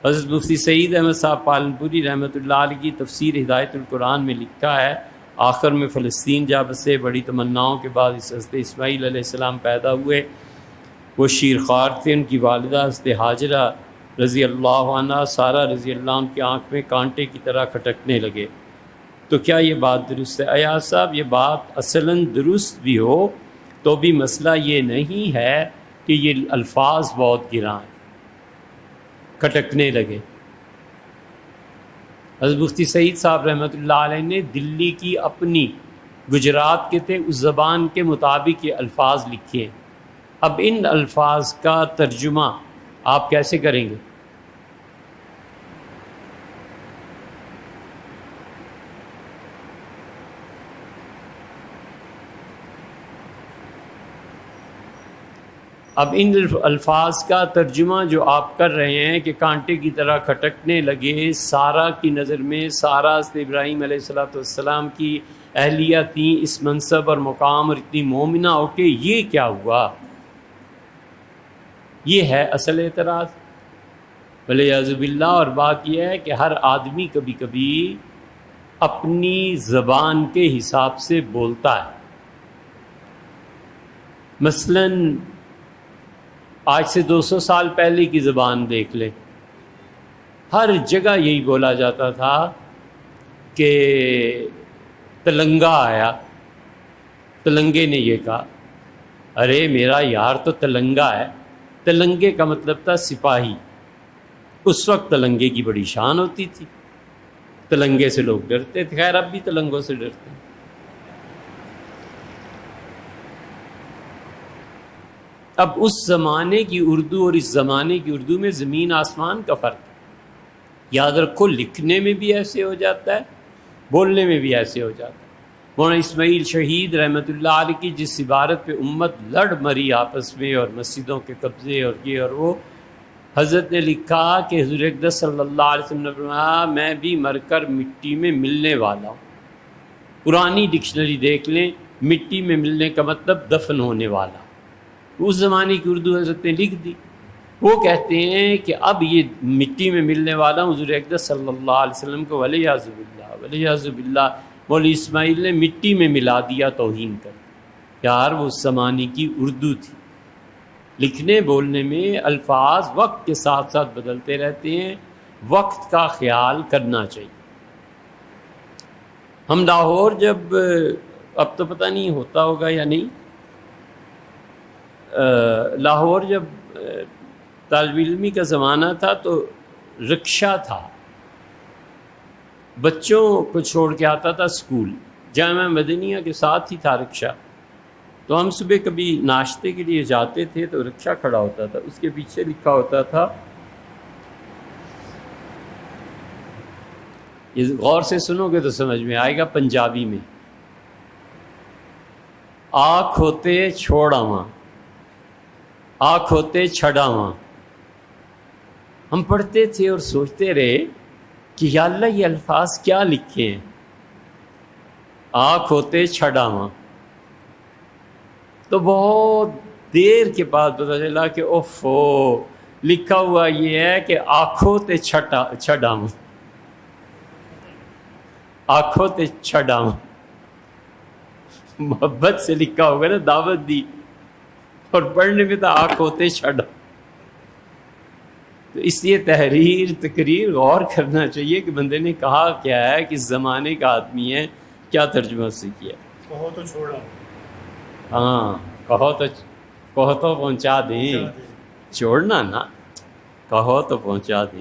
حضرت مفتی سعید احمد صاحب پالنپوری رحمۃ اللہ علیہ کی تفسیر ہدایت القرآن میں لکھا ہے، آخر میں فلسطین جا بسے، بڑی تمناؤں کے بعد اس حضرت اسماعیل علیہ السلام پیدا ہوئے، وہ شیرخوار تھے، ان کی والدہ حضرت حاجرہ رضی اللہ عنہ، سارہ رضی اللہ عنہ کی آنکھ میں کانٹے کی طرح کھٹکنے لگے۔ تو کیا یہ بات درست ہے؟ ایاز صاحب، یہ بات اصلاً درست بھی ہو تو بھی مسئلہ یہ نہیں ہے کہ یہ الفاظ بہت گراں ہیں، کھٹکنے لگے۔ حضرت مفتی سعید صاحب رحمۃ اللہ علیہ نے دلی کی اپنی، گجرات کے تھے، اس زبان کے مطابق یہ الفاظ لکھے ہیں۔ اب ان الفاظ کا ترجمہ آپ کیسے کریں گے؟ اب ان الفاظ کا ترجمہ جو آپ کر رہے ہیں کہ کانٹے کی طرح کھٹکنے لگے، سارہ کی نظر میں سارہ حضرت ابراہیم علیہ السلام کی اہلیہ تھیں، اس منصب اور مقام اور اتنی مومنہ ہو کے یہ کیا ہوا؟ یہ ہے اصل اعتراض، ولیعوذ باللہ۔ اور بات یہ ہے کہ ہر آدمی کبھی کبھی اپنی زبان کے حساب سے بولتا ہے۔ مثلاً آج سے 200 سال پہلے کی زبان دیکھ لیں، ہر جگہ یہی بولا جاتا تھا کہ تلنگا آیا، تلنگے نے یہ کہا، ارے میرا یار تو تلنگا ہے۔ تلنگے کا مطلب تھا سپاہی۔ اس وقت تلنگے کی بڑی شان ہوتی تھی، تلنگے سے لوگ ڈرتے تھے، خیر اب بھی تلنگوں سے ڈرتے ہیں۔ اب اس زمانے کی اردو اور اس زمانے کی اردو میں زمین آسمان کا فرق ہے۔ یاد رکھو، لکھنے میں بھی ایسے ہو جاتا ہے، بولنے میں بھی ایسے ہو جاتا ہے۔ مولانا اسماعیل شہید رحمۃ اللہ علیہ کی جس عبارت پہ امت لڑ مری آپس میں، اور مسجدوں کے قبضے اور یہ اور وہ، حضرت نے لکھا کہ حضور اقدس صلی اللہ علیہ وسلم نے فرمایا، میں بھی مر کر مٹی میں ملنے والا ہوں۔ پرانی ڈکشنری دیکھ لیں، مٹی میں ملنے کا مطلب دفن ہونے والا۔ اس زمانے کی اردو حضرت نے لکھ دی۔ وہ کہتے ہیں کہ اب یہ مٹی میں ملنے والا حضور اقدس صلی اللہ علیہ وسلم کو ولیعوذ باللہ، ولیعوذ باللہ، مولوی اسماعیل نے مٹی میں ملا دیا، توہین کر دی۔ یار وہ اس زمانے کی اردو تھی۔ لکھنے بولنے میں الفاظ وقت کے ساتھ ساتھ بدلتے رہتے ہیں، وقت کا خیال کرنا چاہیے۔ ہم لاہور جب، اب تو پتہ نہیں ہوتا ہوگا یا نہیں، لاہور جب طالب علمی کا زمانہ تھا تو رکشہ تھا، بچوں کو چھوڑ کے آتا تھا اسکول، جامعہ مدنیہ کے ساتھ ہی تھا رکشہ۔ تو ہم صبح کبھی ناشتے کے لیے جاتے تھے تو رکشہ کھڑا ہوتا تھا، اس کے پیچھے لکھا ہوتا تھا، یہ غور سے سنو گے تو سمجھ میں آئے گا، پنجابی میں، آنکھ ہوتے چھوڑاواں، آنکھ ہوتے چھڑاواں۔ ہم پڑھتے تھے اور سوچتے رہے کہ یا اللہ یہ الفاظ کیا لکھے ہیں، آنکھ ہوتے چھڑاواں۔ تو بہت دیر کے بعد پتہ چلا کہ اوفو، لکھا ہوا یہ ہے کہ آنکھوں تے چھڑاواں، آنکھوں تے چھڑاواں۔ محبت سے لکھا ہوگا نا، دعوت دی، اور پڑھنے میں تو آنکھ ہوتے چھڑا۔ تو اس لیے تقریر غور کرنا چاہیے کہ بندے نے کہا کیا ہے، کس زمانے کا آدمی ہے، کیا ترجمہ سے کیا۔ کہو تو چھوڑا، ہاں، کہو تو پہنچا دیں، چھوڑنا نا، کہو تو پہنچا دیں۔